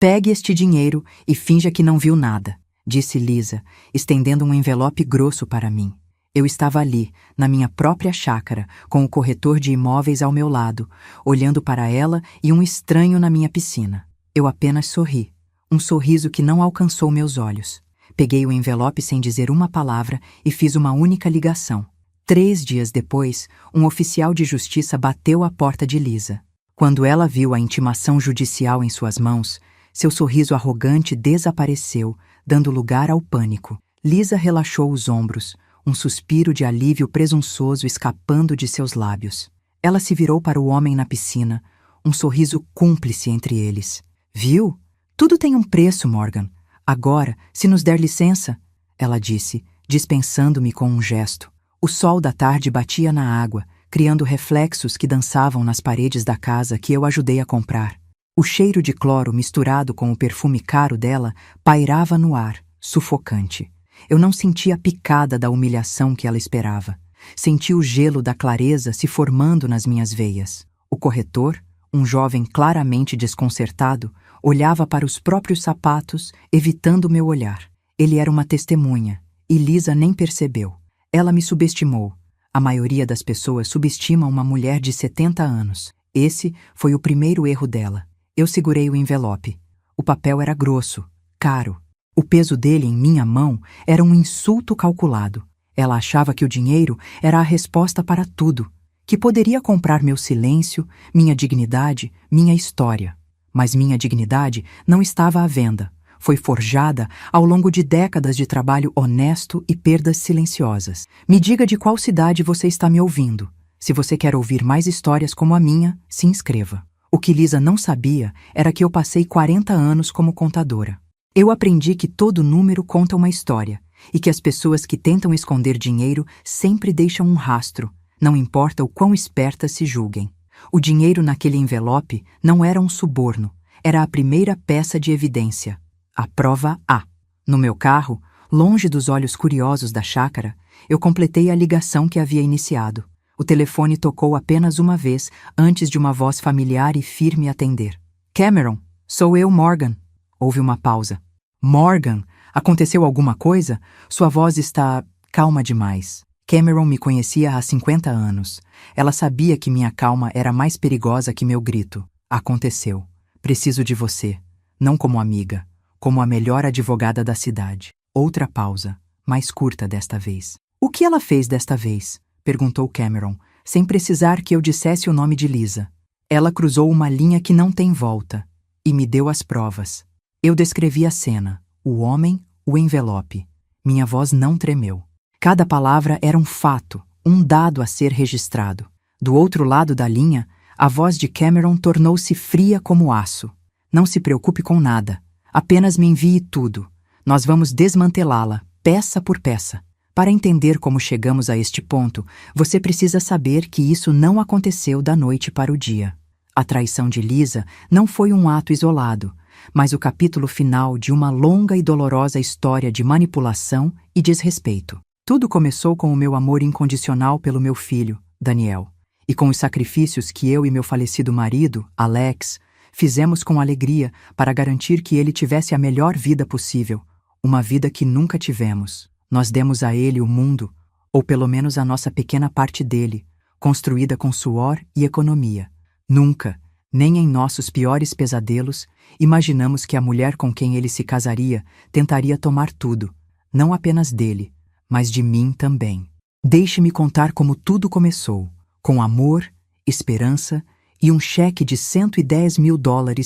Pegue este dinheiro e finja que não viu nada, disse Lisa, estendendo um envelope grosso para mim. Eu estava ali, na minha própria chácara, com o corretor de imóveis ao meu lado, olhando para ela e um estranho na minha piscina. Eu apenas sorri, um sorriso que não alcançou meus olhos. Peguei o envelope sem dizer uma palavra e fiz uma única ligação. 3 dias depois, um oficial de justiça bateu à porta de Lisa. Quando ela viu a intimação judicial em suas mãos, seu sorriso arrogante desapareceu, dando lugar ao pânico. Lisa relaxou os ombros, um suspiro de alívio presunçoso escapando de seus lábios. Ela se virou para o homem na piscina, um sorriso cúmplice entre eles. Viu? Tudo tem um preço, Morgan. Agora, se nos der licença, ela disse, dispensando-me com um gesto. O sol da tarde batia na água, criando reflexos que dançavam nas paredes da casa que eu ajudei a comprar. O cheiro de cloro misturado com o perfume caro dela pairava no ar, sufocante. Eu não senti a picada da humilhação que ela esperava. Senti o gelo da clareza se formando nas minhas veias. O corretor, um jovem claramente desconcertado, olhava para os próprios sapatos, evitando meu olhar. Ele era uma testemunha, e Lisa nem percebeu. Ela me subestimou. A maioria das pessoas subestima uma mulher de 70 anos. Esse foi o primeiro erro dela. Eu segurei o envelope. O papel era grosso, caro. O peso dele em minha mão era um insulto calculado. Ela achava que o dinheiro era a resposta para tudo, que poderia comprar meu silêncio, minha dignidade, minha história. Mas minha dignidade não estava à venda. Foi forjada ao longo de décadas de trabalho honesto e perdas silenciosas. Me diga de qual cidade você está me ouvindo. Se você quer ouvir mais histórias como a minha, se inscreva. O que Lisa não sabia era que eu passei 40 anos como contadora. Eu aprendi que todo número conta uma história e que as pessoas que tentam esconder dinheiro sempre deixam um rastro, não importa o quão espertas se julguem. O dinheiro naquele envelope não era um suborno, era a primeira peça de evidência. A prova A. No meu carro, longe dos olhos curiosos da chácara, eu completei a ligação que havia iniciado. O telefone tocou apenas uma vez antes de uma voz familiar e firme atender. Cameron, sou eu, Morgan. Houve uma pausa. Morgan, aconteceu alguma coisa? Sua voz está calma demais. Cameron me conhecia há 50 anos. Ela sabia que minha calma era mais perigosa que meu grito. Aconteceu. Preciso de você. Não como amiga, como a melhor advogada da cidade. Outra pausa, mais curta desta vez. O que ela fez desta vez? Perguntou Cameron, sem precisar que eu dissesse o nome de Lisa. Ela cruzou uma linha que não tem volta e me deu as provas. Eu descrevi a cena, o homem, o envelope. Minha voz não tremeu. Cada palavra era um fato, um dado a ser registrado. Do outro lado da linha, a voz de Cameron tornou-se fria como aço. Não se preocupe com nada. Apenas me envie tudo. Nós vamos desmantelá-la, peça por peça. Para entender como chegamos a este ponto, você precisa saber que isso não aconteceu da noite para o dia. A traição de Lisa não foi um ato isolado, mas o capítulo final de uma longa e dolorosa história de manipulação e desrespeito. Tudo começou com o meu amor incondicional pelo meu filho, Daniel, e com os sacrifícios que eu e meu falecido marido, Alex, fizemos com alegria para garantir que ele tivesse a melhor vida possível, uma vida que nunca tivemos. Nós demos a ele o mundo, ou pelo menos a nossa pequena parte dele, construída com suor e economia. Nunca, nem em nossos piores pesadelos, imaginamos que a mulher com quem ele se casaria tentaria tomar tudo, não apenas dele, mas de mim também. Deixe-me contar como tudo começou, com amor, esperança e um cheque de $110 mil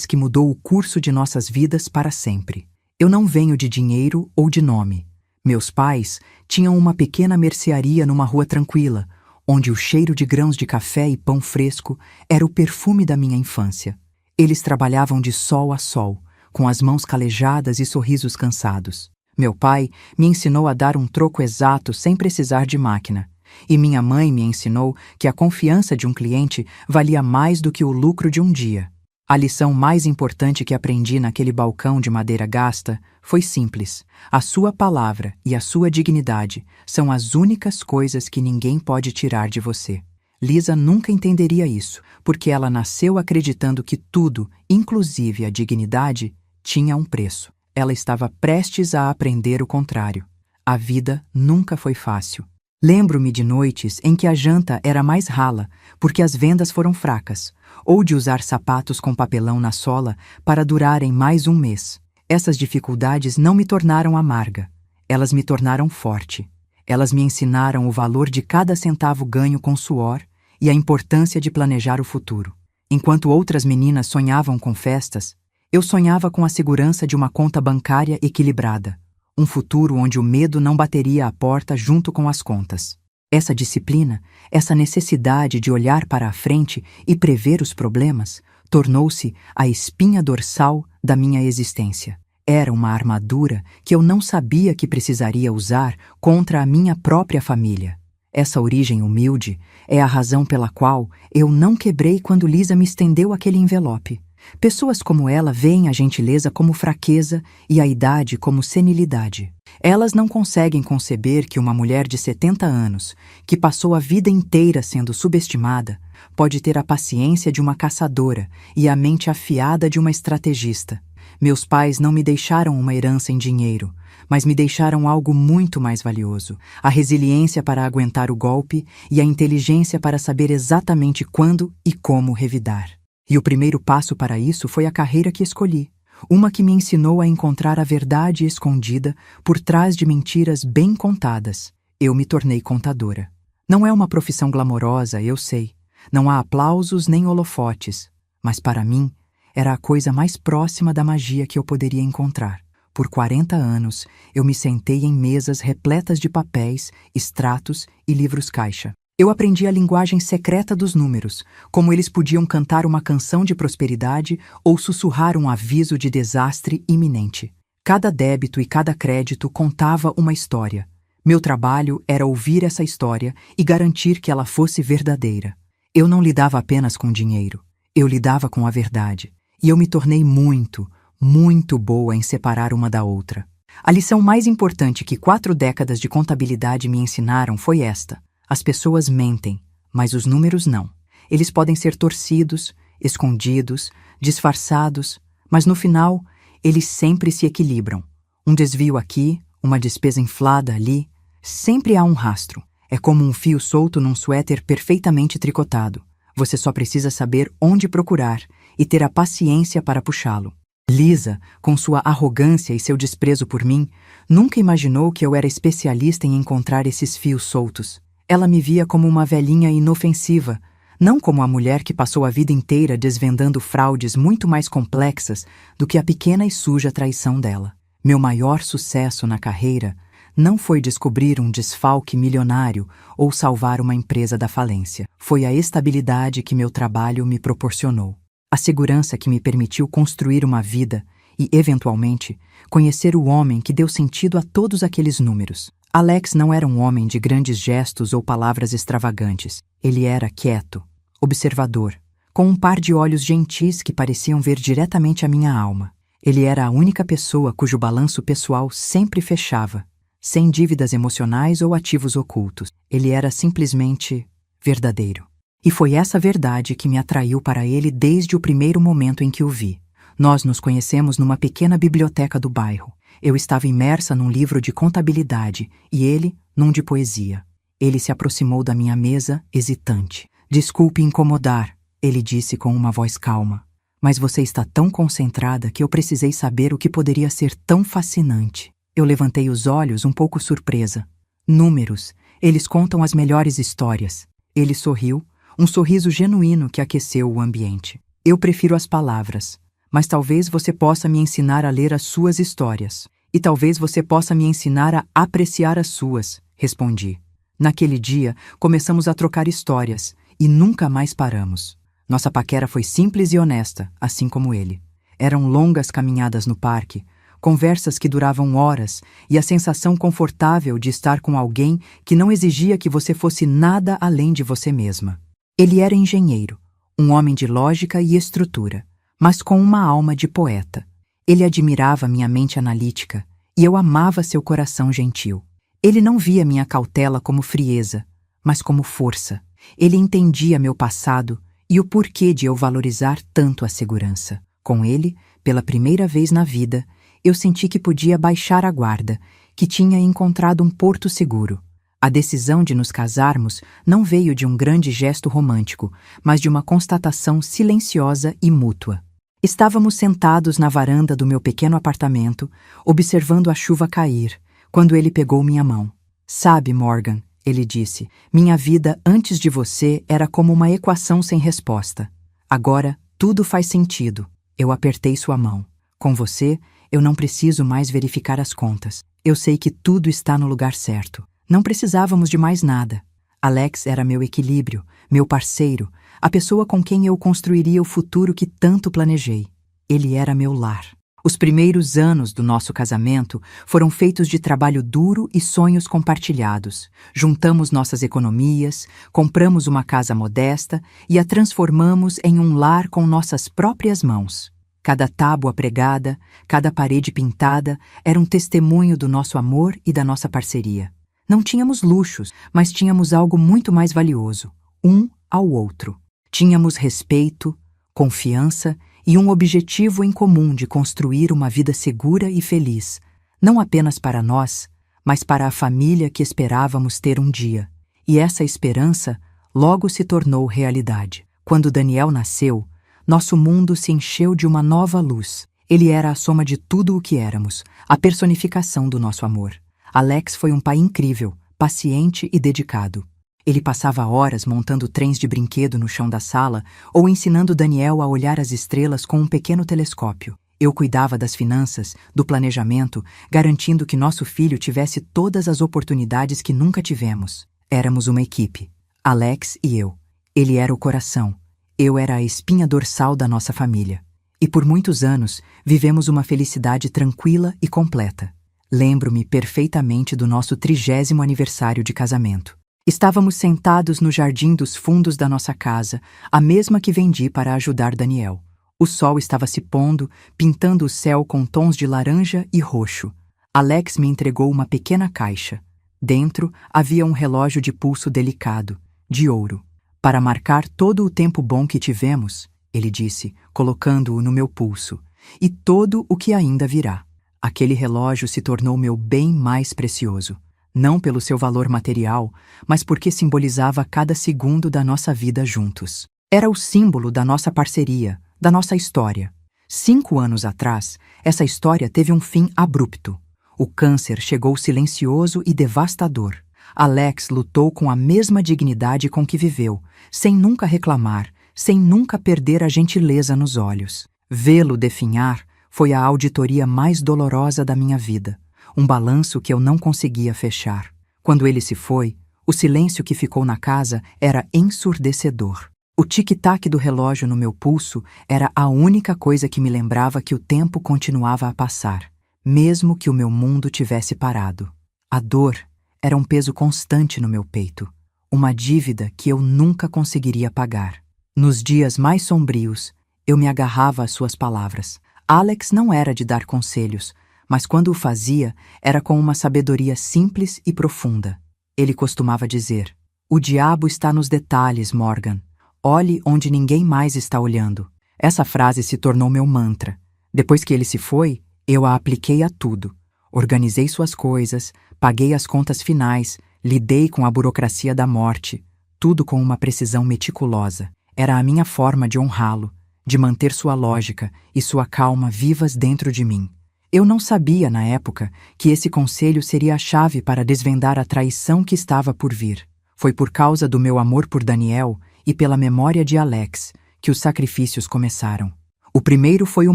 que mudou o curso de nossas vidas para sempre. Eu não venho de dinheiro ou de nome. Meus pais tinham uma pequena mercearia numa rua tranquila, onde o cheiro de grãos de café e pão fresco era o perfume da minha infância. Eles trabalhavam de sol a sol, com as mãos calejadas e sorrisos cansados. Meu pai me ensinou a dar um troco exato sem precisar de máquina, e minha mãe me ensinou que a confiança de um cliente valia mais do que o lucro de um dia. A lição mais importante que aprendi naquele balcão de madeira gasta foi simples. A sua palavra e a sua dignidade são as únicas coisas que ninguém pode tirar de você. Lisa nunca entenderia isso, porque ela nasceu acreditando que tudo, inclusive a dignidade, tinha um preço. Ela estava prestes a aprender o contrário. A vida nunca foi fácil. Lembro-me de noites em que a janta era mais rala, porque as vendas foram fracas, ou de usar sapatos com papelão na sola para durarem mais um mês. Essas dificuldades não me tornaram amarga. Elas me tornaram forte. Elas me ensinaram o valor de cada centavo ganho com suor e a importância de planejar o futuro. Enquanto outras meninas sonhavam com festas, eu sonhava com a segurança de uma conta bancária equilibrada, um futuro onde o medo não bateria à porta junto com as contas. Essa disciplina, essa necessidade de olhar para a frente e prever os problemas, tornou-se a espinha dorsal da minha existência. Era uma armadura que eu não sabia que precisaria usar contra a minha própria família. Essa origem humilde é a razão pela qual eu não quebrei quando Lisa me estendeu aquele envelope. Pessoas como ela veem a gentileza como fraqueza e a idade como senilidade. Elas não conseguem conceber que uma mulher de 70 anos, que passou a vida inteira sendo subestimada, pode ter a paciência de uma caçadora e a mente afiada de uma estrategista. Meus pais não me deixaram uma herança em dinheiro, mas me deixaram algo muito mais valioso: a resiliência para aguentar o golpe e a inteligência para saber exatamente quando e como revidar. E o primeiro passo para isso foi a carreira que escolhi, uma que me ensinou a encontrar a verdade escondida por trás de mentiras bem contadas. Eu me tornei contadora. Não é uma profissão glamourosa, eu sei. Não há aplausos nem holofotes, mas para mim era a coisa mais próxima da magia que eu poderia encontrar. Por 40 anos, eu me sentei em mesas repletas de papéis, extratos e livros-caixa. Eu aprendi a linguagem secreta dos números, como eles podiam cantar uma canção de prosperidade ou sussurrar um aviso de desastre iminente. Cada débito e cada crédito contava uma história. Meu trabalho era ouvir essa história e garantir que ela fosse verdadeira. Eu não lidava apenas com dinheiro, eu lidava com a verdade. E eu me tornei muito, muito boa em separar uma da outra. A lição mais importante que 4 décadas de contabilidade me ensinaram foi esta: as pessoas mentem, mas os números não. Eles podem ser torcidos, escondidos, disfarçados, mas no final, eles sempre se equilibram. Um desvio aqui, uma despesa inflada ali, sempre há um rastro. É como um fio solto num suéter perfeitamente tricotado. Você só precisa saber onde procurar e ter a paciência para puxá-lo. Lisa, com sua arrogância e seu desprezo por mim, nunca imaginou que eu era especialista em encontrar esses fios soltos. Ela me via como uma velhinha inofensiva, não como a mulher que passou a vida inteira desvendando fraudes muito mais complexas do que a pequena e suja traição dela. Meu maior sucesso na carreira não foi descobrir um desfalque milionário ou salvar uma empresa da falência. Foi a estabilidade que meu trabalho me proporcionou. A segurança que me permitiu construir uma vida e, eventualmente, conhecer o homem que deu sentido a todos aqueles números. Alex não era um homem de grandes gestos ou palavras extravagantes. Ele era quieto, observador, com um par de olhos gentis que pareciam ver diretamente a minha alma. Ele era a única pessoa cujo balanço pessoal sempre fechava, sem dívidas emocionais ou ativos ocultos. Ele era simplesmente verdadeiro. E foi essa verdade que me atraiu para ele desde o primeiro momento em que o vi. Nós nos conhecemos numa pequena biblioteca do bairro. Eu estava imersa num livro de contabilidade e ele num de poesia. Ele se aproximou da minha mesa, hesitante. "Desculpe incomodar", ele disse com uma voz calma. "Mas você está tão concentrada que eu precisei saber o que poderia ser tão fascinante." Eu levantei os olhos um pouco surpresa. "Números, eles contam as melhores histórias." Ele sorriu, um sorriso genuíno que aqueceu o ambiente. "Eu prefiro as palavras, mas talvez você possa me ensinar a ler as suas histórias. E talvez você possa me ensinar a apreciar as suas", respondi. Naquele dia, começamos a trocar histórias e nunca mais paramos. Nossa paquera foi simples e honesta, assim como ele. Eram longas caminhadas no parque, conversas que duravam horas e a sensação confortável de estar com alguém que não exigia que você fosse nada além de você mesma. Ele era engenheiro, um homem de lógica e estrutura, mas com uma alma de poeta. Ele admirava minha mente analítica e eu amava seu coração gentil. Ele não via minha cautela como frieza, mas como força. Ele entendia meu passado e o porquê de eu valorizar tanto a segurança. Com ele, Pela primeira vez na vida, eu senti que podia baixar a guarda, que tinha encontrado um porto seguro. A decisão de nos casarmos não veio de um grande gesto romântico, mas de uma constatação silenciosa e mútua. Estávamos sentados na varanda do meu pequeno apartamento, observando a chuva cair, quando ele pegou minha mão. "Sabe, Morgan", ele disse, "minha vida antes de você era como uma equação sem resposta. Agora, tudo faz sentido." Eu apertei sua mão. "Com você, eu não preciso mais verificar as contas. Eu sei que tudo está no lugar certo." Não precisávamos de mais nada. Alex era meu equilíbrio, meu parceiro, a pessoa com quem eu construiria o futuro que tanto planejei. Ele era meu lar. Os primeiros anos do nosso casamento foram feitos de trabalho duro e sonhos compartilhados. Juntamos nossas economias, compramos uma casa modesta e a transformamos em um lar com nossas próprias mãos. Cada tábua pregada, cada parede pintada era um testemunho do nosso amor e da nossa parceria. Não tínhamos luxos, mas tínhamos algo muito mais valioso, um ao outro. Tínhamos respeito, confiança e um objetivo em comum de construir uma vida segura e feliz, não apenas para nós, mas para a família que esperávamos ter um dia. E essa esperança logo se tornou realidade. Quando Daniel nasceu, nosso mundo se encheu de uma nova luz. Ele era a soma de tudo o que éramos, a personificação do nosso amor. Alex foi um pai incrível, paciente e dedicado. Ele passava horas montando trens de brinquedo no chão da sala ou ensinando Daniel a olhar as estrelas com um pequeno telescópio. Eu cuidava das finanças, do planejamento, garantindo que nosso filho tivesse todas as oportunidades que nunca tivemos. Éramos uma equipe, Alex e eu. Ele era o coração, eu era a espinha dorsal da nossa família. E por muitos anos vivemos uma felicidade tranquila e completa. Lembro-me perfeitamente do nosso 30º aniversário de casamento. Estávamos sentados no jardim dos fundos da nossa casa, a mesma que vendi para ajudar Daniel. O sol estava se pondo, pintando o céu com tons de laranja e roxo. Alex me entregou uma pequena caixa. Dentro havia um relógio de pulso delicado, de ouro. "Para marcar todo o tempo bom que tivemos", ele disse, colocando-o no meu pulso, "e todo o que ainda virá." Aquele relógio se tornou meu bem mais precioso, não pelo seu valor material, mas porque simbolizava cada segundo da nossa vida juntos. Era o símbolo da nossa parceria, da nossa história. 5 anos atrás, essa história teve um fim abrupto. O câncer chegou silencioso e devastador. Alex lutou com a mesma dignidade com que viveu, sem nunca reclamar, sem nunca perder a gentileza nos olhos. Vê-lo definhar foi a auditoria mais dolorosa da minha vida, um balanço que eu não conseguia fechar. Quando ele se foi, o silêncio que ficou na casa era ensurdecedor. O tic-tac do relógio no meu pulso era a única coisa que me lembrava que o tempo continuava a passar, mesmo que o meu mundo tivesse parado. A dor era um peso constante no meu peito, uma dívida que eu nunca conseguiria pagar. Nos dias mais sombrios, eu me agarrava às suas palavras. Alex não era de dar conselhos, mas quando o fazia, era com uma sabedoria simples e profunda. Ele costumava dizer: "O diabo está nos detalhes, Morgan. Olhe onde ninguém mais está olhando." Essa frase se tornou meu mantra. Depois que ele se foi, eu a apliquei a tudo. Organizei suas coisas, paguei as contas finais, lidei com a burocracia da morte, tudo com uma precisão meticulosa. Era a minha forma de honrá-lo, de manter sua lógica e sua calma vivas dentro de mim. Eu não sabia, na época, que esse conselho seria a chave para desvendar a traição que estava por vir. Foi por causa do meu amor por Daniel e pela memória de Alex que os sacrifícios começaram. O primeiro foi o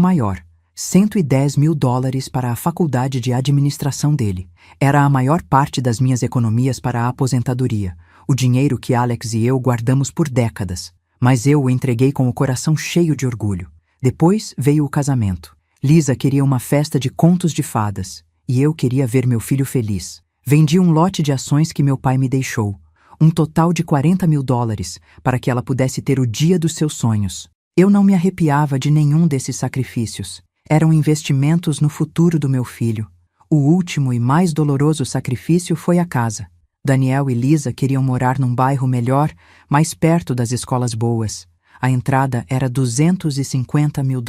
maior, $110 mil para a faculdade de administração dele. Era a maior parte das minhas economias para a aposentadoria, o dinheiro que Alex e eu guardamos por décadas. Mas eu o entreguei com o coração cheio de orgulho. Depois veio o casamento. Lisa queria uma festa de contos de fadas, e eu queria ver meu filho feliz. Vendi um lote de ações que meu pai me deixou, um total de $40 mil, para que ela pudesse ter o dia dos seus sonhos. Eu não me arrepiava de nenhum desses sacrifícios. Eram investimentos no futuro do meu filho. O último e mais doloroso sacrifício foi a casa. Daniel e Lisa queriam morar num bairro melhor, mais perto das escolas boas. A entrada era $250 mil.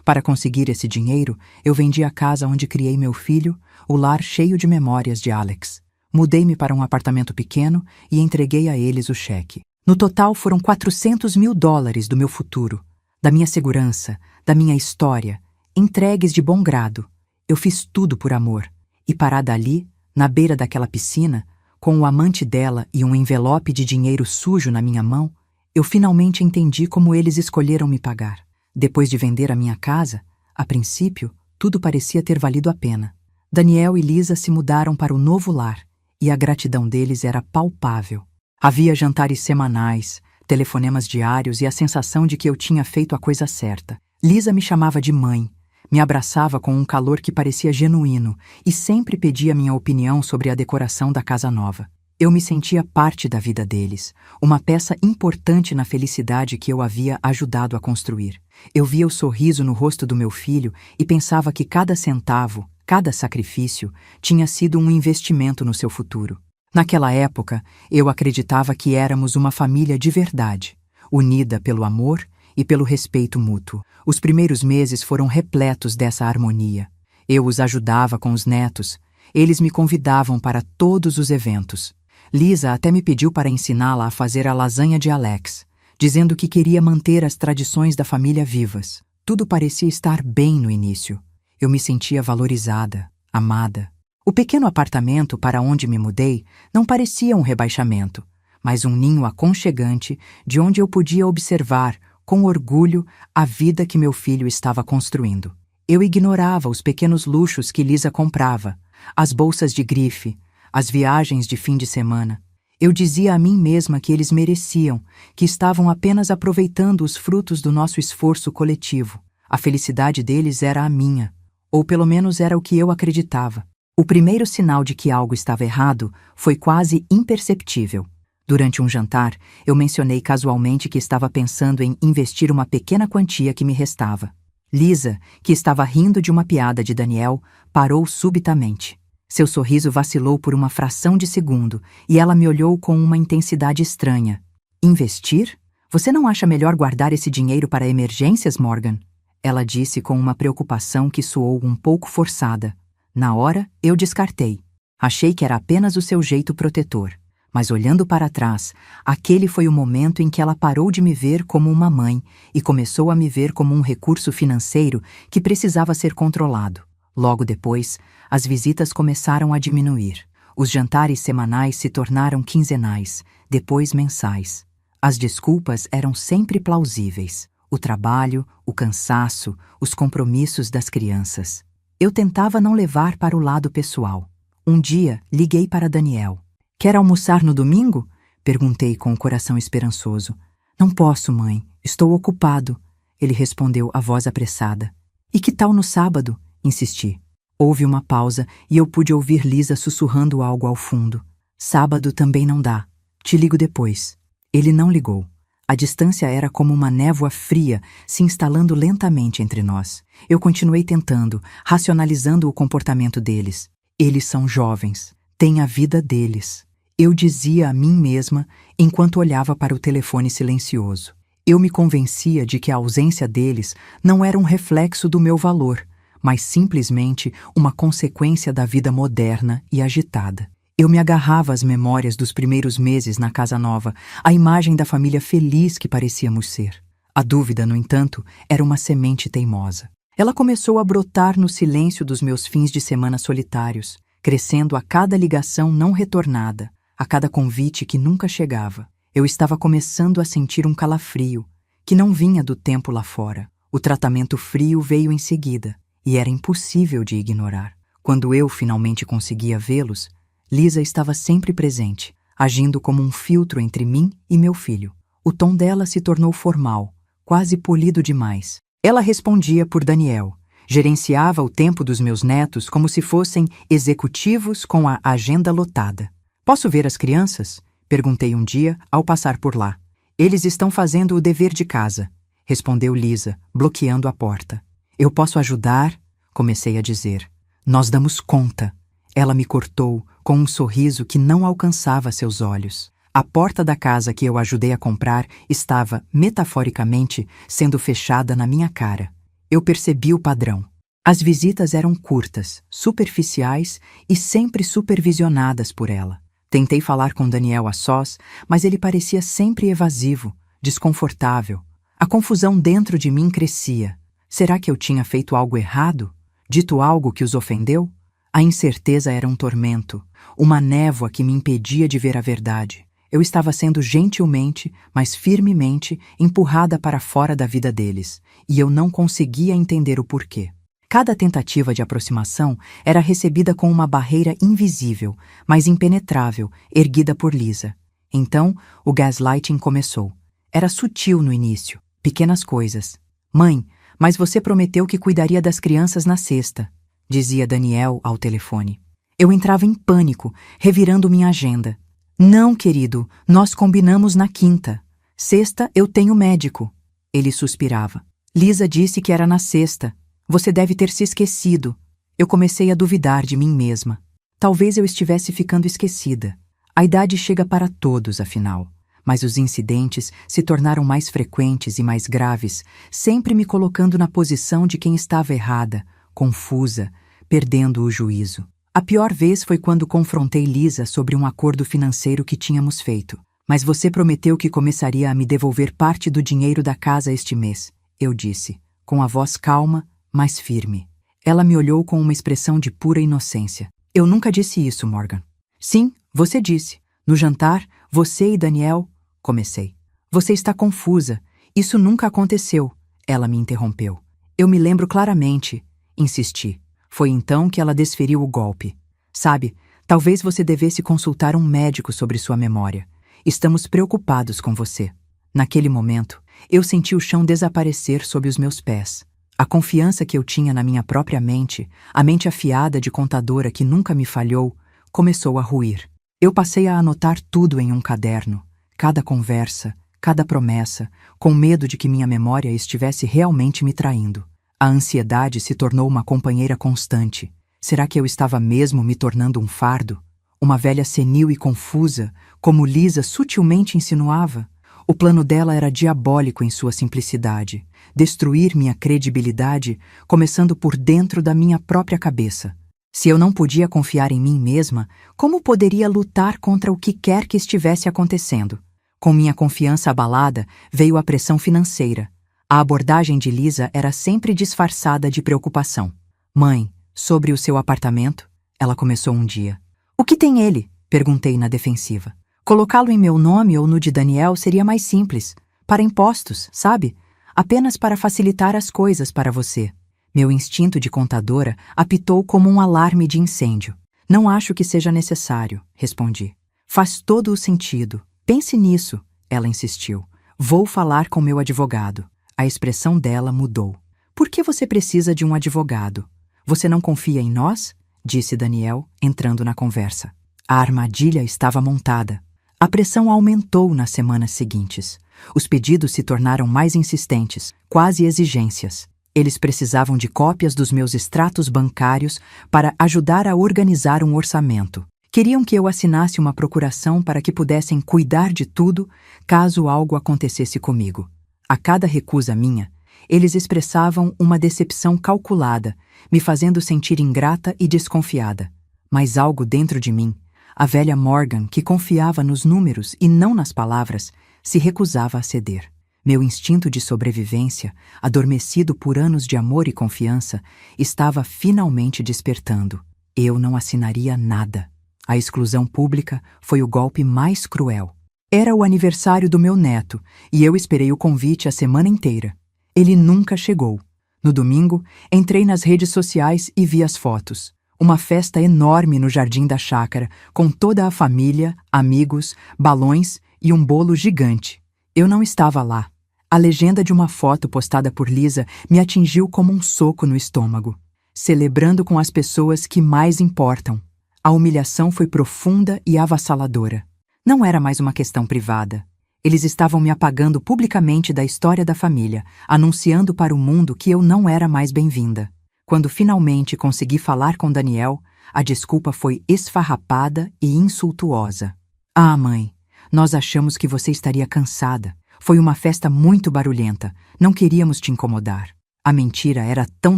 Para conseguir esse dinheiro, eu vendi a casa onde criei meu filho, o lar cheio de memórias de Alex. Mudei-me para um apartamento pequeno e entreguei a eles o cheque. No total foram $400 mil do meu futuro, da minha segurança, da minha história, entregues de bom grado. Eu fiz tudo por amor. E parada ali, na beira daquela piscina, com o amante dela e um envelope de dinheiro sujo na minha mão, eu finalmente entendi como eles escolheram me pagar. Depois de vender a minha casa, a princípio, tudo parecia ter valido a pena. Daniel e Lisa se mudaram para o novo lar, e a gratidão deles era palpável. Havia jantares semanais, telefonemas diários e a sensação de que eu tinha feito a coisa certa. Lisa me chamava de mãe, me abraçava com um calor que parecia genuíno e sempre pedia minha opinião sobre a decoração da casa nova. Eu me sentia parte da vida deles, uma peça importante na felicidade que eu havia ajudado a construir. Eu via o sorriso no rosto do meu filho e pensava que cada centavo, cada sacrifício, tinha sido um investimento no seu futuro. Naquela época, eu acreditava que éramos uma família de verdade, unida pelo amor e pelo respeito mútuo. Os primeiros meses foram repletos dessa harmonia. Eu os ajudava com os netos, eles me convidavam para todos os eventos. Lisa até me pediu para ensiná-la a fazer a lasanha de Alex, dizendo que queria manter as tradições da família vivas. Tudo parecia estar bem no início. Eu me sentia valorizada, amada. O pequeno apartamento para onde me mudei não parecia um rebaixamento, mas um ninho aconchegante de onde eu podia observar, com orgulho, a vida que meu filho estava construindo. Eu ignorava os pequenos luxos que Lisa comprava, as bolsas de grife, as viagens de fim de semana. Eu dizia a mim mesma que eles mereciam, que estavam apenas aproveitando os frutos do nosso esforço coletivo. A felicidade deles era a minha, ou pelo menos era o que eu acreditava. O primeiro sinal de que algo estava errado foi quase imperceptível. Durante um jantar, eu mencionei casualmente que estava pensando em investir uma pequena quantia que me restava. Lisa, que estava rindo de uma piada de Daniel, parou subitamente. Seu sorriso vacilou por uma fração de segundo e ela me olhou com uma intensidade estranha. Investir? Você não acha melhor guardar esse dinheiro para emergências, Morgan? Ela disse com uma preocupação que soou um pouco forçada. Na hora, eu descartei. Achei que era apenas o seu jeito protetor. Mas olhando para trás, aquele foi o momento em que ela parou de me ver como uma mãe e começou a me ver como um recurso financeiro que precisava ser controlado. Logo depois, as visitas começaram a diminuir. Os jantares semanais se tornaram quinzenais, depois mensais. As desculpas eram sempre plausíveis. O trabalho, o cansaço, os compromissos das crianças. Eu tentava não levar para o lado pessoal. Um dia, liguei para Daniel. Quer almoçar no domingo? Perguntei com o coração esperançoso. Não posso, mãe. Estou ocupado. Ele respondeu, a voz apressada. E que tal no sábado? Insisti. Houve uma pausa e eu pude ouvir Lisa sussurrando algo ao fundo. Sábado também não dá. Te ligo depois. Ele não ligou. A distância era como uma névoa fria se instalando lentamente entre nós. Eu continuei tentando, racionalizando o comportamento deles. Eles são jovens. Têm a vida deles. Eu dizia a mim mesma enquanto olhava para o telefone silencioso. Eu me convencia de que a ausência deles não era um reflexo do meu valor, mas simplesmente uma consequência da vida moderna e agitada. Eu me agarrava às memórias dos primeiros meses na casa nova, à imagem da família feliz que parecíamos ser. A dúvida, no entanto, era uma semente teimosa. Ela começou a brotar no silêncio dos meus fins de semana solitários, crescendo a cada ligação não retornada, a cada convite que nunca chegava. Eu estava começando a sentir um calafrio, que não vinha do tempo lá fora. O tratamento frio veio em seguida, e era impossível de ignorar. Quando eu finalmente conseguia vê-los, Lisa estava sempre presente, agindo como um filtro entre mim e meu filho. O tom dela se tornou formal, quase polido demais. Ela respondia por Daniel, gerenciava o tempo dos meus netos como se fossem executivos com a agenda lotada. Posso ver as crianças? Perguntei um dia ao passar por lá. Eles estão fazendo o dever de casa, respondeu Lisa, bloqueando a porta. Eu posso ajudar? Comecei a dizer. Nós damos conta. Ela me cortou com um sorriso que não alcançava seus olhos. A porta da casa que eu ajudei a comprar estava, metaforicamente, sendo fechada na minha cara. Eu percebi o padrão. As visitas eram curtas, superficiais e sempre supervisionadas por ela. Tentei falar com Daniel a sós, mas ele parecia sempre evasivo, desconfortável. A confusão dentro de mim crescia. Será que eu tinha feito algo errado? Dito algo que os ofendeu? A incerteza era um tormento, uma névoa que me impedia de ver a verdade. Eu estava sendo gentilmente, mas firmemente, empurrada para fora da vida deles, e eu não conseguia entender o porquê. Cada tentativa de aproximação era recebida com uma barreira invisível, mas impenetrável, erguida por Lisa. Então, o gaslighting começou. Era sutil no início, pequenas coisas. Mãe, mas você prometeu que cuidaria das crianças na sexta, dizia Daniel ao telefone. Eu entrava em pânico, revirando minha agenda. Não, querido, nós combinamos na quinta. Sexta eu tenho médico. Ele suspirava. Lisa disse que era na sexta. Você deve ter se esquecido. Eu comecei a duvidar de mim mesma. Talvez eu estivesse ficando esquecida. A idade chega para todos, afinal. Mas os incidentes se tornaram mais frequentes e mais graves, sempre me colocando na posição de quem estava errada, confusa, perdendo o juízo. A pior vez foi quando confrontei Lisa sobre um acordo financeiro que tínhamos feito. Mas você prometeu que começaria a me devolver parte do dinheiro da casa este mês, eu disse, com a voz calma, mas firme. Ela me olhou com uma expressão de pura inocência. Eu nunca disse isso, Morgan. Sim, você disse. No jantar, você e Daniel... Comecei. Você está confusa. Isso nunca aconteceu. Ela me interrompeu. Eu me lembro claramente. Insisti. Foi então que ela desferiu o golpe. Sabe, talvez você devesse consultar um médico sobre sua memória. Estamos preocupados com você. Naquele momento, eu senti o chão desaparecer sob os meus pés. A confiança que eu tinha na minha própria mente, a mente afiada de contadora que nunca me falhou, começou a ruir. Eu passei a anotar tudo em um caderno. Cada conversa, cada promessa, com medo de que minha memória estivesse realmente me traindo. A ansiedade se tornou uma companheira constante. Será que eu estava mesmo me tornando um fardo? Uma velha senil e confusa, como Lisa sutilmente insinuava? O plano dela era diabólico em sua simplicidade. Destruir minha credibilidade, começando por dentro da minha própria cabeça. Se eu não podia confiar em mim mesma, como poderia lutar contra o que quer que estivesse acontecendo? Com minha confiança abalada, veio a pressão financeira. A abordagem de Lisa era sempre disfarçada de preocupação. Mãe, sobre o seu apartamento? Ela começou um dia. O que tem ele? Perguntei na defensiva. Colocá-lo em meu nome ou no de Daniel seria mais simples. Para impostos, sabe? Apenas para facilitar as coisas para você. Meu instinto de contadora apitou como um alarme de incêndio. Não acho que seja necessário, respondi. Faz todo o sentido. Pense nisso, ela insistiu. Vou falar com meu advogado. A expressão dela mudou. Por que você precisa de um advogado? Você não confia em nós? Disse Daniel, entrando na conversa. A armadilha estava montada. A pressão aumentou nas semanas seguintes. Os pedidos se tornaram mais insistentes, quase exigências. Eles precisavam de cópias dos meus extratos bancários para ajudar a organizar um orçamento. Queriam que eu assinasse uma procuração para que pudessem cuidar de tudo caso algo acontecesse comigo. A cada recusa minha, eles expressavam uma decepção calculada, me fazendo sentir ingrata e desconfiada. Mas algo dentro de mim, a velha Morgan, que confiava nos números e não nas palavras, se recusava a ceder. Meu instinto de sobrevivência, adormecido por anos de amor e confiança, estava finalmente despertando. Eu não assinaria nada. A exclusão pública foi o golpe mais cruel. Era o aniversário do meu neto, e eu esperei o convite a semana inteira. Ele nunca chegou. No domingo, entrei nas redes sociais e vi as fotos. Uma festa enorme no jardim da chácara, com toda a família, amigos, balões e um bolo gigante. Eu não estava lá. A legenda de uma foto postada por Lisa me atingiu como um soco no estômago. Celebrando com as pessoas que mais importam. A humilhação foi profunda e avassaladora. Não era mais uma questão privada. Eles estavam me apagando publicamente da história da família, anunciando para o mundo que eu não era mais bem-vinda. Quando finalmente consegui falar com Daniel, a desculpa foi esfarrapada e insultuosa. Ah, mãe, Nós achamos que você estaria cansada. Foi uma festa muito barulhenta. Não queríamos te incomodar. A mentira era tão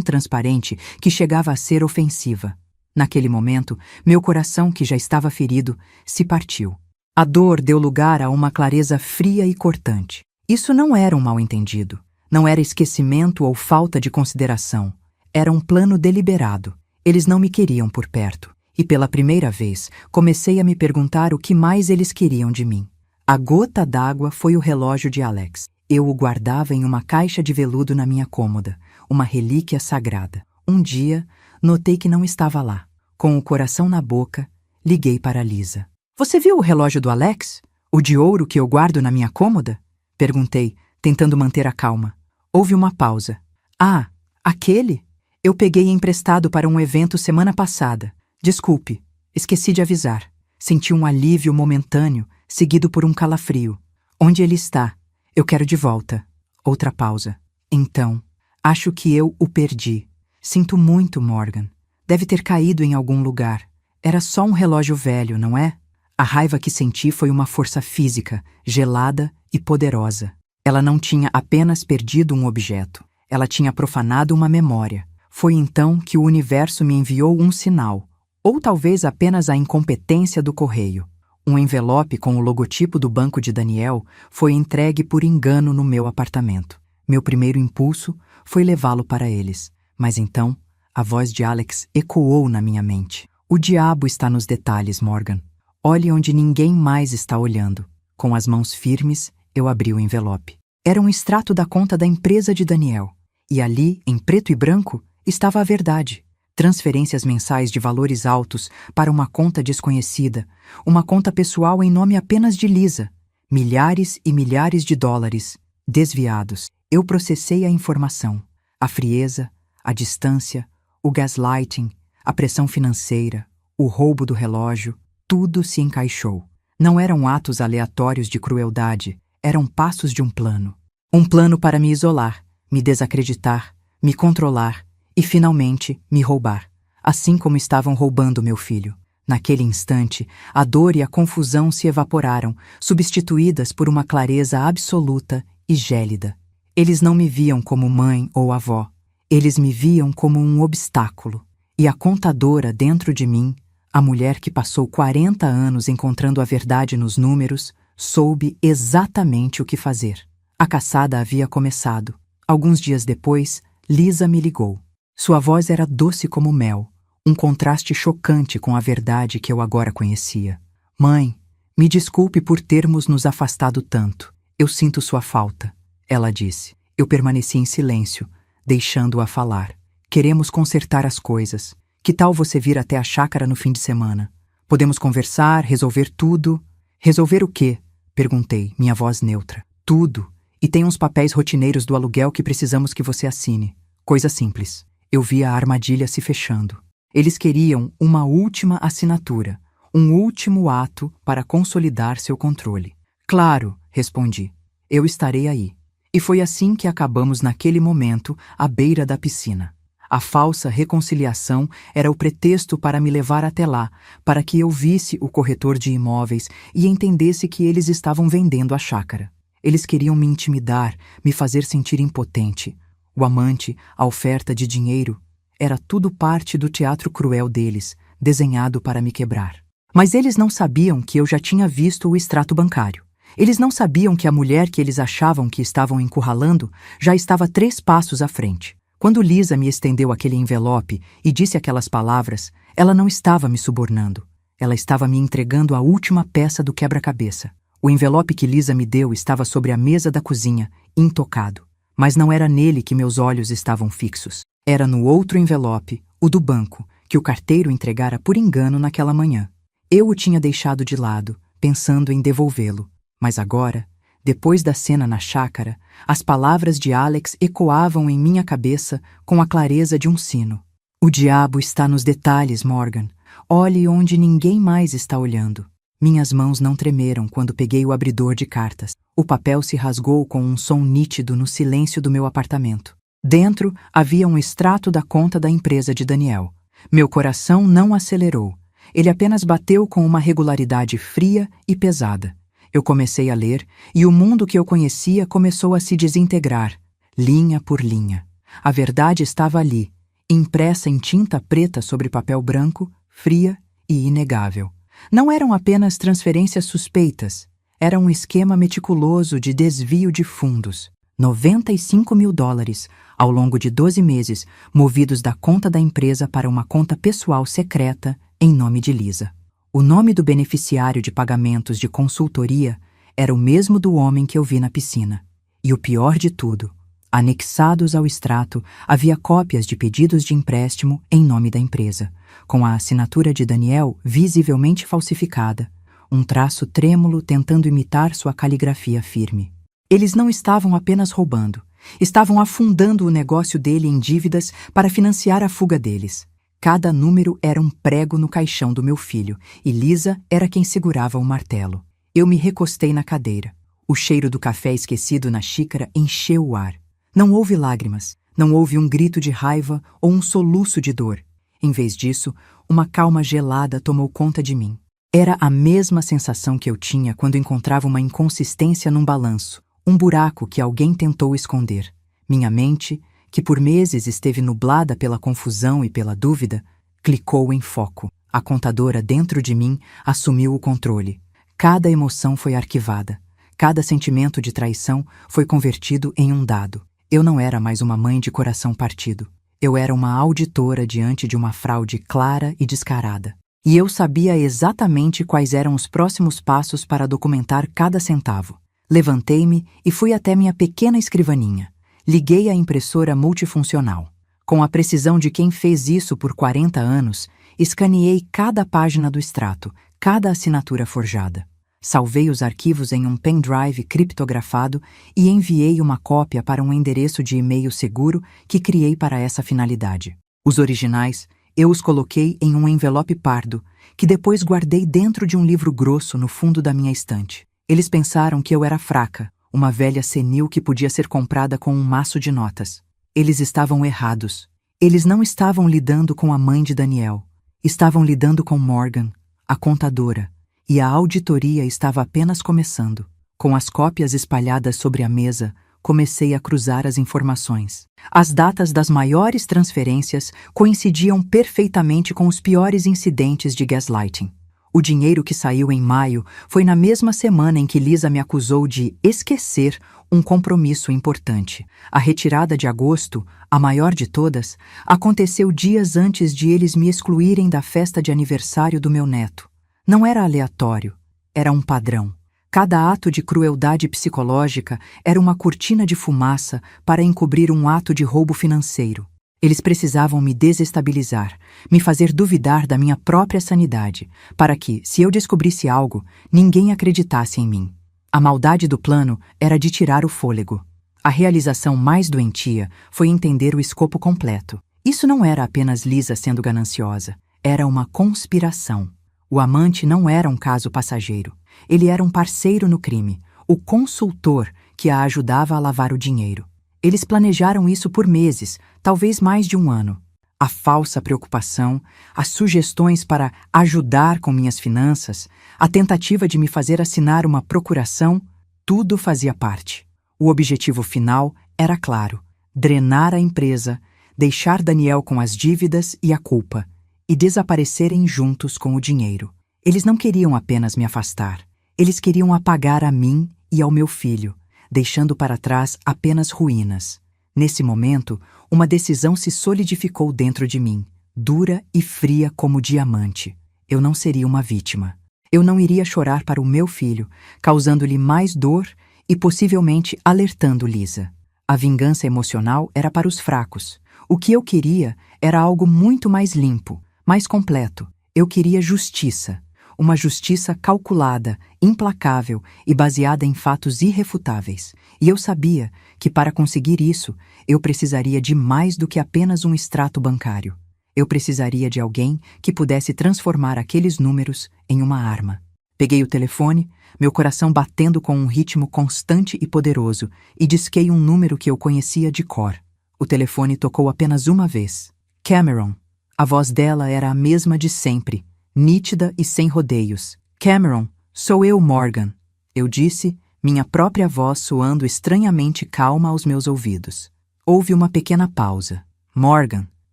transparente que chegava a ser ofensiva. Naquele momento, meu coração, que já estava ferido, se partiu. A dor deu lugar a uma clareza fria e cortante. Isso não era um mal-entendido. Não era esquecimento ou falta de consideração. Era um plano deliberado. Eles não me queriam por perto. E pela primeira vez, comecei a me perguntar o que mais eles queriam de mim. A gota d'água foi o relógio de Alex. Eu o guardava em uma caixa de veludo na minha cômoda, uma relíquia sagrada. Um dia, notei que não estava lá. Com o coração na boca, liguei para Lisa. Você viu o relógio do Alex? O de ouro que eu guardo na minha cômoda? Perguntei, tentando manter a calma. Houve uma pausa. Ah, aquele? Eu peguei emprestado para um evento semana passada. Desculpe, esqueci de avisar. Senti um alívio momentâneo, seguido por um calafrio. Onde ele está? Eu quero de volta. Outra pausa. Então, acho que eu o perdi. Sinto muito, Morgan. Deve ter caído em algum lugar. Era só um relógio velho, não é? A raiva que senti foi uma força física, gelada e poderosa. Ela não tinha apenas perdido um objeto. Ela tinha profanado uma memória. Foi então que o universo me enviou um sinal. Ou talvez apenas a incompetência do correio. Um envelope com o logotipo do Banco de Daniel foi entregue por engano no meu apartamento. Meu primeiro impulso foi levá-lo para eles. Mas então, a voz de Alex ecoou na minha mente. O diabo está nos detalhes, Morgan. Olhe onde ninguém mais está olhando. Com as mãos firmes, eu abri o envelope. Era um extrato da conta da empresa de Daniel. E ali, em preto e branco, estava a verdade. Transferências mensais de valores altos para uma conta desconhecida, uma conta pessoal em nome apenas de Lisa. Milhares e milhares de dólares, desviados. Eu processei a informação. A frieza, a distância, o gaslighting, a pressão financeira, o roubo do relógio, tudo se encaixou. Não eram atos aleatórios de crueldade, eram passos de um plano. Um plano para me isolar, me desacreditar, me controlar e, finalmente, me roubar, assim como estavam roubando meu filho. Naquele instante, a dor e a confusão se evaporaram, substituídas por uma clareza absoluta e gélida. Eles não me viam como mãe ou avó. Eles me viam como um obstáculo. E a contadora dentro de mim, a mulher que passou 40 anos encontrando a verdade nos números, soube exatamente o que fazer. A caçada havia começado. Alguns dias depois, Lisa me ligou. Sua voz era doce como mel, um contraste chocante com a verdade que eu agora conhecia. Mãe, me desculpe por termos nos afastado tanto. Eu sinto sua falta, ela disse. Eu permaneci em silêncio, deixando-a falar. Queremos consertar as coisas. Que tal você vir até a chácara no fim de semana? Podemos conversar, resolver tudo. Resolver o quê? Perguntei, minha voz neutra. Tudo. E tem uns papéis rotineiros do aluguel que precisamos que você assine. Coisa simples. Eu vi a armadilha se fechando. Eles queriam uma última assinatura, um último ato para consolidar seu controle. Claro, respondi. Eu estarei aí. E foi assim que acabamos naquele momento à beira da piscina. A falsa reconciliação era o pretexto para me levar até lá, para que eu visse o corretor de imóveis e entendesse que eles estavam vendendo a chácara. Eles queriam me intimidar, me fazer sentir impotente. O amante, a oferta de dinheiro, era tudo parte do teatro cruel deles, desenhado para me quebrar. Mas eles não sabiam que eu já tinha visto o extrato bancário. Eles não sabiam que a mulher que eles achavam que estavam encurralando já estava 3 passos à frente. Quando Lisa me estendeu aquele envelope e disse aquelas palavras, ela não estava me subornando. Ela estava me entregando a última peça do quebra-cabeça. O envelope que Lisa me deu estava sobre a mesa da cozinha, intocado. Mas não era nele que meus olhos estavam fixos. Era no outro envelope, o do banco, que o carteiro entregara por engano naquela manhã. Eu o tinha deixado de lado, pensando em devolvê-lo. Mas agora, depois da cena na chácara, as palavras de Alex ecoavam em minha cabeça com a clareza de um sino. O diabo está nos detalhes, Morgan. Olhe onde ninguém mais está olhando. Minhas mãos não tremeram quando peguei o abridor de cartas. O papel se rasgou com um som nítido no silêncio do meu apartamento. Dentro havia um extrato da conta da empresa de Daniel. Meu coração não acelerou. Ele apenas bateu com uma regularidade fria e pesada. Eu comecei a ler, e o mundo que eu conhecia começou a se desintegrar, linha por linha. A verdade estava ali, impressa em tinta preta sobre papel branco, fria e inegável. Não eram apenas transferências suspeitas, era um esquema meticuloso de desvio de fundos. 95 mil dólares, ao longo de 12 meses, movidos da conta da empresa para uma conta pessoal secreta em nome de Lisa. O nome do beneficiário de pagamentos de consultoria era o mesmo do homem que eu vi na piscina. E o pior de tudo, anexados ao extrato havia cópias de pedidos de empréstimo em nome da empresa, com a assinatura de Daniel visivelmente falsificada, um traço trêmulo tentando imitar sua caligrafia firme. Eles não estavam apenas roubando, estavam afundando o negócio dele em dívidas para financiar a fuga deles. Cada número era um prego no caixão do meu filho, e Lisa era quem segurava o martelo. Eu me recostei na cadeira. O cheiro do café esquecido na xícara encheu o ar. Não houve lágrimas, não houve um grito de raiva ou um soluço de dor. Em vez disso, uma calma gelada tomou conta de mim. Era a mesma sensação que eu tinha quando encontrava uma inconsistência num balanço, um buraco que alguém tentou esconder. Minha mente, que por meses esteve nublada pela confusão e pela dúvida, clicou em foco. A contadora dentro de mim assumiu o controle. Cada emoção foi arquivada. Cada sentimento de traição foi convertido em um dado. Eu não era mais uma mãe de coração partido. Eu era uma auditora diante de uma fraude clara e descarada. E eu sabia exatamente quais eram os próximos passos para documentar cada centavo. Levantei-me e fui até minha pequena escrivaninha. Liguei a impressora multifuncional. Com a precisão de quem fez isso por 40 anos, escaneei cada página do extrato, cada assinatura forjada. Salvei os arquivos em um pendrive criptografado e enviei uma cópia para um endereço de e-mail seguro que criei para essa finalidade. Os originais, eu os coloquei em um envelope pardo, que depois guardei dentro de um livro grosso no fundo da minha estante. Eles pensaram que eu era fraca, uma velha senil que podia ser comprada com um maço de notas. Eles estavam errados. Eles não estavam lidando com a mãe de Daniel. Estavam lidando com Morgan, a contadora, e a auditoria estava apenas começando. Com as cópias espalhadas sobre a mesa, comecei a cruzar as informações. As datas das maiores transferências coincidiam perfeitamente com os piores incidentes de gaslighting. O dinheiro que saiu em maio foi na mesma semana em que Lisa me acusou de esquecer um compromisso importante. A retirada de agosto, a maior de todas, aconteceu dias antes de eles me excluírem da festa de aniversário do meu neto. Não era aleatório, era um padrão. Cada ato de crueldade psicológica era uma cortina de fumaça para encobrir um ato de roubo financeiro. Eles precisavam me desestabilizar, me fazer duvidar da minha própria sanidade, para que, se eu descobrisse algo, ninguém acreditasse em mim. A maldade do plano era de tirar o fôlego. A realização mais doentia foi entender o escopo completo. Isso não era apenas Lisa sendo gananciosa, era uma conspiração. O amante não era um caso passageiro. Ele era um parceiro no crime, o consultor que a ajudava a lavar o dinheiro. Eles planejaram isso por meses, talvez mais de um ano. A falsa preocupação, as sugestões para ajudar com minhas finanças, a tentativa de me fazer assinar uma procuração, tudo fazia parte. O objetivo final era claro: drenar a empresa, deixar Daniel com as dívidas e a culpa, e desaparecerem juntos com o dinheiro. Eles não queriam apenas me afastar, eles queriam apagar a mim e ao meu filho, deixando para trás apenas ruínas. Nesse momento, uma decisão se solidificou dentro de mim, dura e fria como diamante. Eu não seria uma vítima. Eu não iria chorar para o meu filho, causando-lhe mais dor e possivelmente alertando Lisa. A vingança emocional era para os fracos. O que eu queria era algo muito mais limpo, mais completo. Eu queria justiça. Uma justiça calculada, implacável e baseada em fatos irrefutáveis. E eu sabia que para conseguir isso, eu precisaria de mais do que apenas um extrato bancário. Eu precisaria de alguém que pudesse transformar aqueles números em uma arma. Peguei o telefone, meu coração batendo com um ritmo constante e poderoso, e disquei um número que eu conhecia de cor. O telefone tocou apenas uma vez. Cameron. A voz dela era a mesma de sempre, nítida e sem rodeios. Cameron, sou eu, Morgan. eu disse, minha própria voz soando estranhamente calma aos meus ouvidos. Houve uma pequena pausa. Morgan,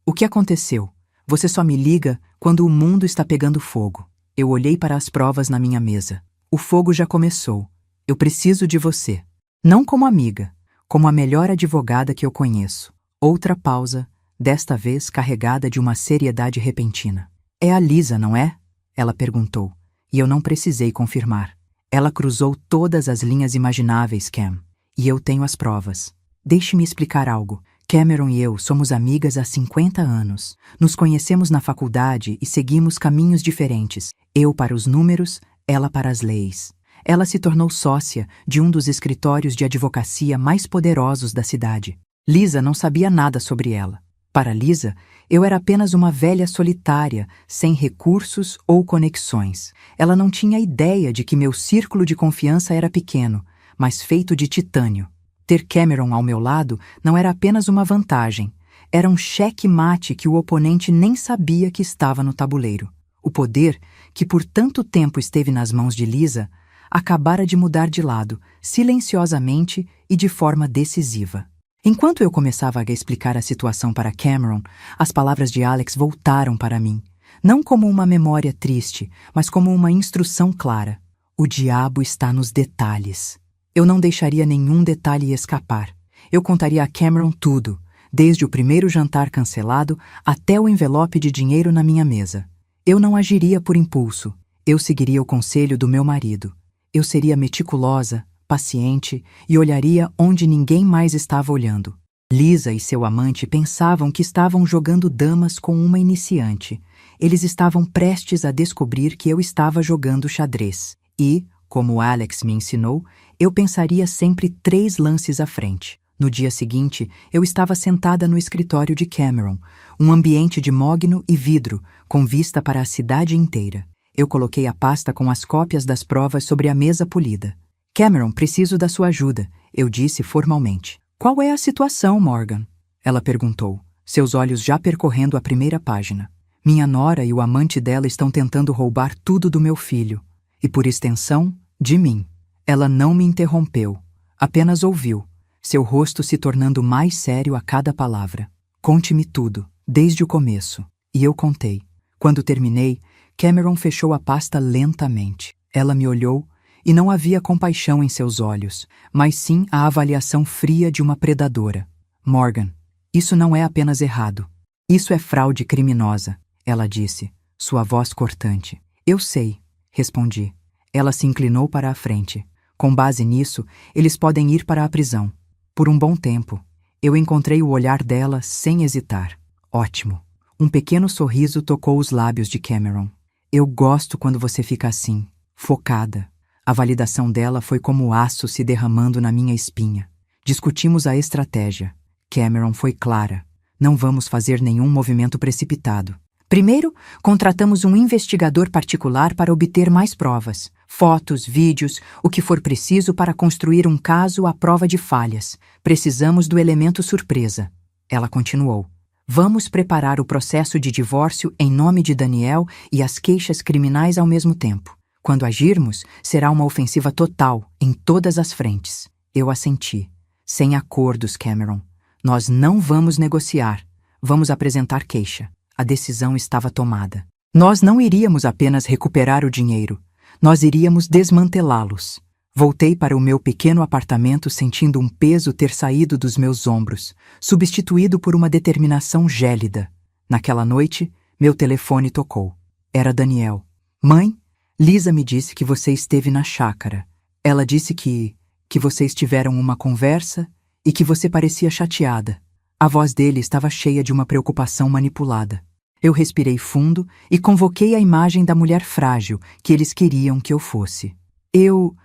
o que aconteceu? Você só me liga quando o mundo está pegando fogo. Eu olhei para as provas na minha mesa. O fogo já começou. Eu preciso de você. Não como amiga, como a melhor advogada que eu conheço. Outra pausa, desta vez carregada de uma seriedade repentina. É a Lisa, não é? Ela perguntou, e eu não precisei confirmar. Ela cruzou todas as linhas imagináveis, Cam, e eu tenho as provas. Deixe-me explicar algo. Cameron e eu somos amigas há 50 anos. Nos conhecemos na faculdade e seguimos caminhos diferentes. Eu para os números, ela para as leis. Ela se tornou sócia de um dos escritórios de advocacia mais poderosos da cidade. Lisa não sabia nada sobre ela. Para Lisa, eu era apenas uma velha solitária, sem recursos ou conexões. Ela não tinha ideia de que meu círculo de confiança era pequeno, mas feito de titânio. Ter Cameron ao meu lado não era apenas uma vantagem. Era um cheque-mate que o oponente nem sabia que estava no tabuleiro. O poder, que por tanto tempo esteve nas mãos de Lisa, acabara de mudar de lado, silenciosamente e de forma decisiva. Enquanto eu começava a explicar a situação para Cameron, as palavras de Alex voltaram para mim, não como uma memória triste, mas como uma instrução clara. O diabo está nos detalhes. Eu não deixaria nenhum detalhe escapar. Eu contaria a Cameron tudo, desde o primeiro jantar cancelado até o envelope de dinheiro na minha mesa. Eu não agiria por impulso. Eu seguiria o conselho do meu marido. Eu seria meticulosa, paciente e olharia onde ninguém mais estava olhando. Lisa e seu amante pensavam que estavam jogando damas com uma iniciante. Eles estavam prestes a descobrir que eu estava jogando xadrez. E, como Alex me ensinou, eu pensaria sempre 3 lances à frente. No dia seguinte, eu estava sentada no escritório de Cameron, um ambiente de mogno e vidro, com vista para a cidade inteira. Eu coloquei a pasta com as cópias das provas sobre a mesa polida. Cameron, preciso da sua ajuda, eu disse formalmente. Qual é a situação, Morgan? Ela perguntou, seus olhos já percorrendo a primeira página. Minha nora e o amante dela estão tentando roubar tudo do meu filho. E por extensão, de mim. Ela não me interrompeu, apenas ouviu, seu rosto se tornando mais sério a cada palavra. Conte-me tudo, desde o começo. E eu contei. Quando terminei, Cameron fechou a pasta lentamente. Ela me olhou e não havia compaixão em seus olhos, mas sim a avaliação fria de uma predadora. Morgan, isso não é apenas errado. Isso é fraude criminosa, ela disse, sua voz cortante. Eu sei, respondi. Ela se inclinou para a frente. Com base nisso, eles podem ir para a prisão. Por um bom tempo. Eu encontrei o olhar dela sem hesitar. Ótimo. Um pequeno sorriso tocou os lábios de Cameron. Eu gosto quando você fica assim, focada. A validação dela foi como aço se derramando na minha espinha. Discutimos a estratégia. Cameron foi clara. Não vamos fazer nenhum movimento precipitado. Primeiro, contratamos um investigador particular para obter mais provas. Fotos, vídeos, o que for preciso para construir um caso à prova de falhas. Precisamos do elemento surpresa. Ela continuou. Vamos preparar o processo de divórcio em nome de Daniel e as queixas criminais ao mesmo tempo. Quando agirmos, será uma ofensiva total, em todas as frentes. Eu assenti. Sem acordos, Cameron. Nós não vamos negociar. Vamos apresentar queixa. A decisão estava tomada. Nós não iríamos apenas recuperar o dinheiro. Nós iríamos desmantelá-los. Voltei para o meu pequeno apartamento sentindo um peso ter saído dos meus ombros, substituído por uma determinação gélida. Naquela noite, meu telefone tocou. Era Daniel. Mãe, Lisa me disse que você esteve na chácara. Ela disse que vocês tiveram uma conversa e que você parecia chateada. A voz dele estava cheia de uma preocupação manipulada. Eu respirei fundo e convoquei a imagem da mulher frágil que eles queriam que eu fosse. Eu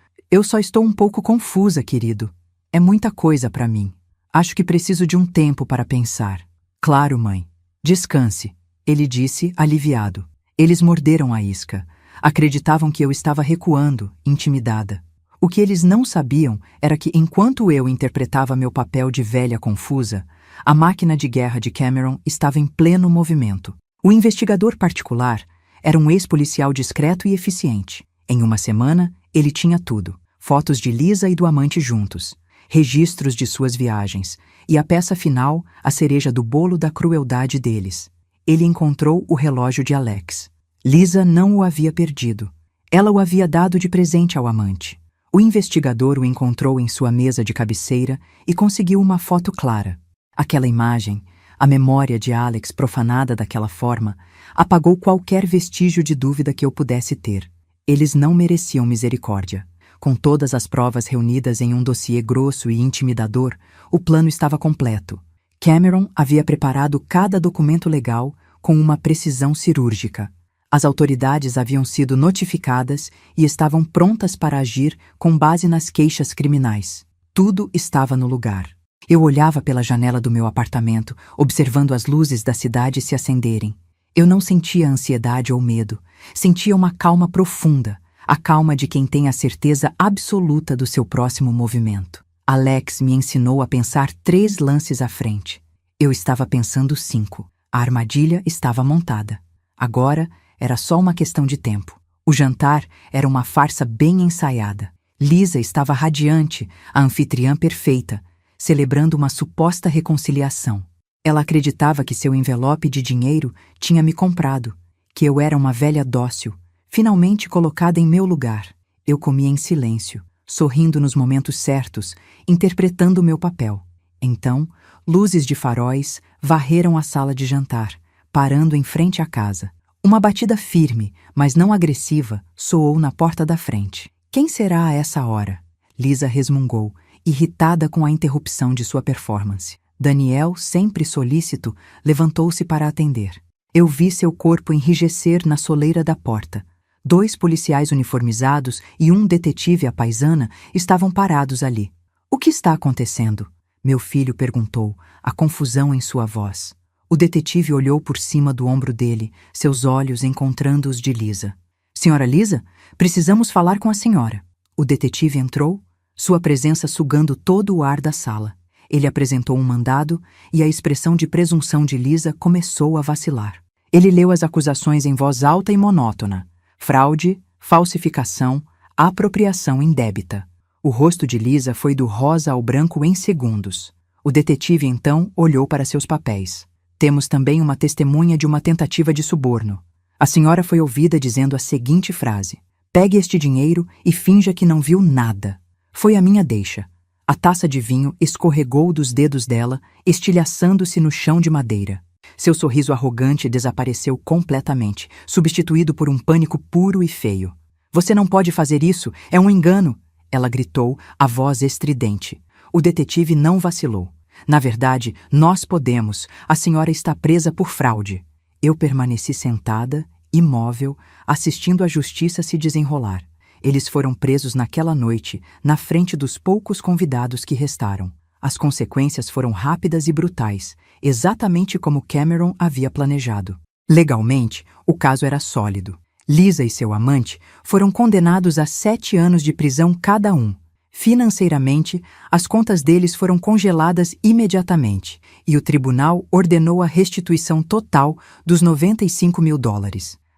só estou um pouco confusa, querido. É muita coisa para mim. Acho que preciso de um tempo para pensar. Claro, mãe. Descanse, ele disse, aliviado. Eles morderam a isca. Acreditavam que eu estava recuando, intimidada. O que eles não sabiam era que, enquanto eu interpretava meu papel de velha confusa, a máquina de guerra de Cameron estava em pleno movimento. O investigador particular era um ex-policial discreto e eficiente. Em uma semana, ele tinha tudo. fotos de Lisa e do amante juntos, registros de suas viagens, e a peça final, a cereja do bolo da crueldade deles. Ele encontrou o relógio de Alex. Lisa não o havia perdido. Ela o havia dado de presente ao amante. O investigador o encontrou em sua mesa de cabeceira e conseguiu uma foto clara. Aquela imagem, a memória de Alex profanada daquela forma, apagou qualquer vestígio de dúvida que eu pudesse ter. Eles não mereciam misericórdia. Com todas as provas reunidas em um dossiê grosso e intimidador, o plano estava completo. Cameron havia preparado cada documento legal com uma precisão cirúrgica. As autoridades haviam sido notificadas e estavam prontas para agir com base nas queixas criminais. Tudo estava no lugar. Eu olhava pela janela do meu apartamento, observando as luzes da cidade se acenderem. Eu não sentia ansiedade ou medo. Sentia uma calma profunda, a calma de quem tem a certeza absoluta do seu próximo movimento. Alex me ensinou a pensar 3 lances à frente. Eu estava pensando 5. A armadilha estava montada. Agora era só uma questão de tempo. O jantar era uma farsa bem ensaiada. Lisa estava radiante, a anfitriã perfeita, celebrando uma suposta reconciliação. Ela acreditava que seu envelope de dinheiro tinha me comprado, que eu era uma velha dócil, finalmente colocada em meu lugar. Eu comia em silêncio, sorrindo nos momentos certos, interpretando o meu papel. Então, luzes de faróis varreram a sala de jantar, parando em frente à casa. Uma batida firme, mas não agressiva, soou na porta da frente. Quem será a essa hora? Lisa resmungou, irritada com a interrupção de sua performance. Daniel, sempre solícito, levantou-se para atender. Eu vi seu corpo enrijecer na soleira da porta. 2 policiais uniformizados e um detetive à paisana estavam parados ali. O que está acontecendo? Meu filho perguntou, a confusão em sua voz. O detetive olhou por cima do ombro dele, seus olhos encontrando os de Lisa. Senhora Lisa, precisamos falar com a senhora. O detetive entrou, sua presença sugando todo o ar da sala. Ele apresentou um mandado e a expressão de presunção de Lisa começou a vacilar. Ele leu as acusações em voz alta e monótona. Fraude, falsificação, apropriação indébita. O rosto de Lisa foi do rosa ao branco em segundos. O detetive então olhou para seus papéis. Temos também uma testemunha de uma tentativa de suborno. A senhora foi ouvida dizendo a seguinte frase: pegue este dinheiro e finja que não viu nada. Foi a minha deixa. A taça de vinho escorregou dos dedos dela, estilhaçando-se no chão de madeira. Seu sorriso arrogante desapareceu completamente, substituído por um pânico puro e feio. Você não pode fazer isso, é um engano! Ela gritou, a voz estridente. O detetive não vacilou. Na verdade, nós podemos. A senhora está presa por fraude. Eu permaneci sentada, imóvel, assistindo a justiça se desenrolar. Eles foram presos naquela noite, na frente dos poucos convidados que restaram. As consequências foram rápidas e brutais, exatamente como Cameron havia planejado. Legalmente, o caso era sólido. Lisa e seu amante foram condenados a 7 anos de prisão cada um. Financeiramente, as contas deles foram congeladas imediatamente e o tribunal ordenou a restituição total dos $95 mil.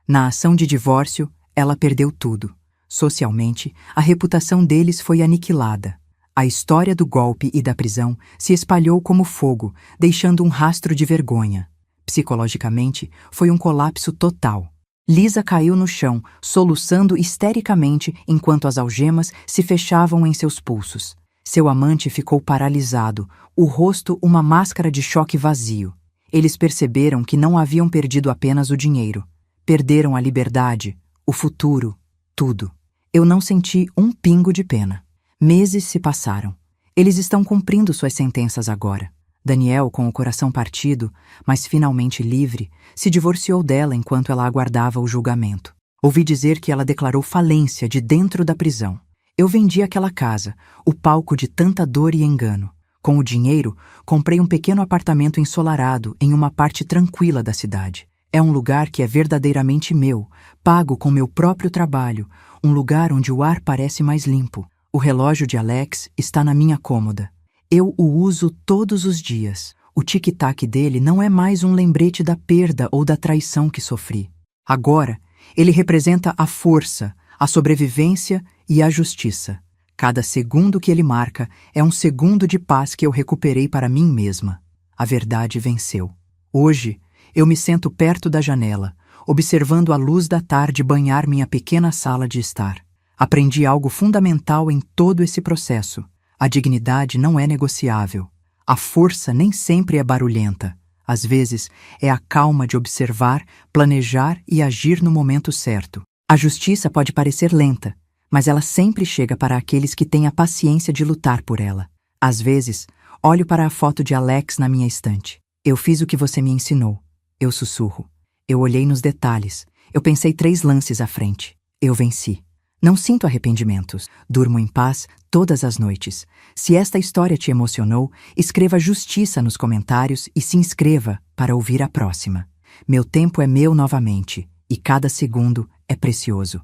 Na ação de divórcio, ela perdeu tudo. Socialmente, a reputação deles foi aniquilada. A história do golpe e da prisão se espalhou como fogo, deixando um rastro de vergonha. Psicologicamente, foi um colapso total. Lisa caiu no chão, soluçando histericamente enquanto as algemas se fechavam em seus pulsos. Seu amante ficou paralisado, o rosto uma máscara de choque vazio. Eles perceberam que não haviam perdido apenas o dinheiro. Perderam a liberdade, o futuro, tudo. Eu não senti um pingo de pena. Meses se passaram. Eles estão cumprindo suas sentenças agora. Daniel, com o coração partido, mas finalmente livre, se divorciou dela enquanto ela aguardava o julgamento. Ouvi dizer que ela declarou falência de dentro da prisão. Eu vendi aquela casa, o palco de tanta dor e engano. Com o dinheiro, comprei um pequeno apartamento ensolarado em uma parte tranquila da cidade. É um lugar que é verdadeiramente meu, pago com meu próprio trabalho, um lugar onde o ar parece mais limpo. O relógio de Alex está na minha cômoda. Eu o uso todos os dias. O tic-tac dele não é mais um lembrete da perda ou da traição que sofri. Agora, ele representa a força, a sobrevivência e a justiça. Cada segundo que ele marca é um segundo de paz que eu recuperei para mim mesma. A verdade venceu. Hoje, eu me sento perto da janela, observando a luz da tarde banhar minha pequena sala de estar. Aprendi algo fundamental em todo esse processo. A dignidade não é negociável. A força nem sempre é barulhenta. Às vezes, é a calma de observar, planejar e agir no momento certo. A justiça pode parecer lenta, mas ela sempre chega para aqueles que têm a paciência de lutar por ela. Às vezes, olho para a foto de Alex na minha estante. Eu fiz o que você me ensinou. Eu sussurro. Eu olhei nos detalhes. Eu pensei 3 lances à frente. Eu venci. Não sinto arrependimentos. Durmo em paz todas as noites. Se esta história te emocionou, escreva justiça nos comentários e se inscreva para ouvir a próxima. Meu tempo é meu novamente e cada segundo é precioso.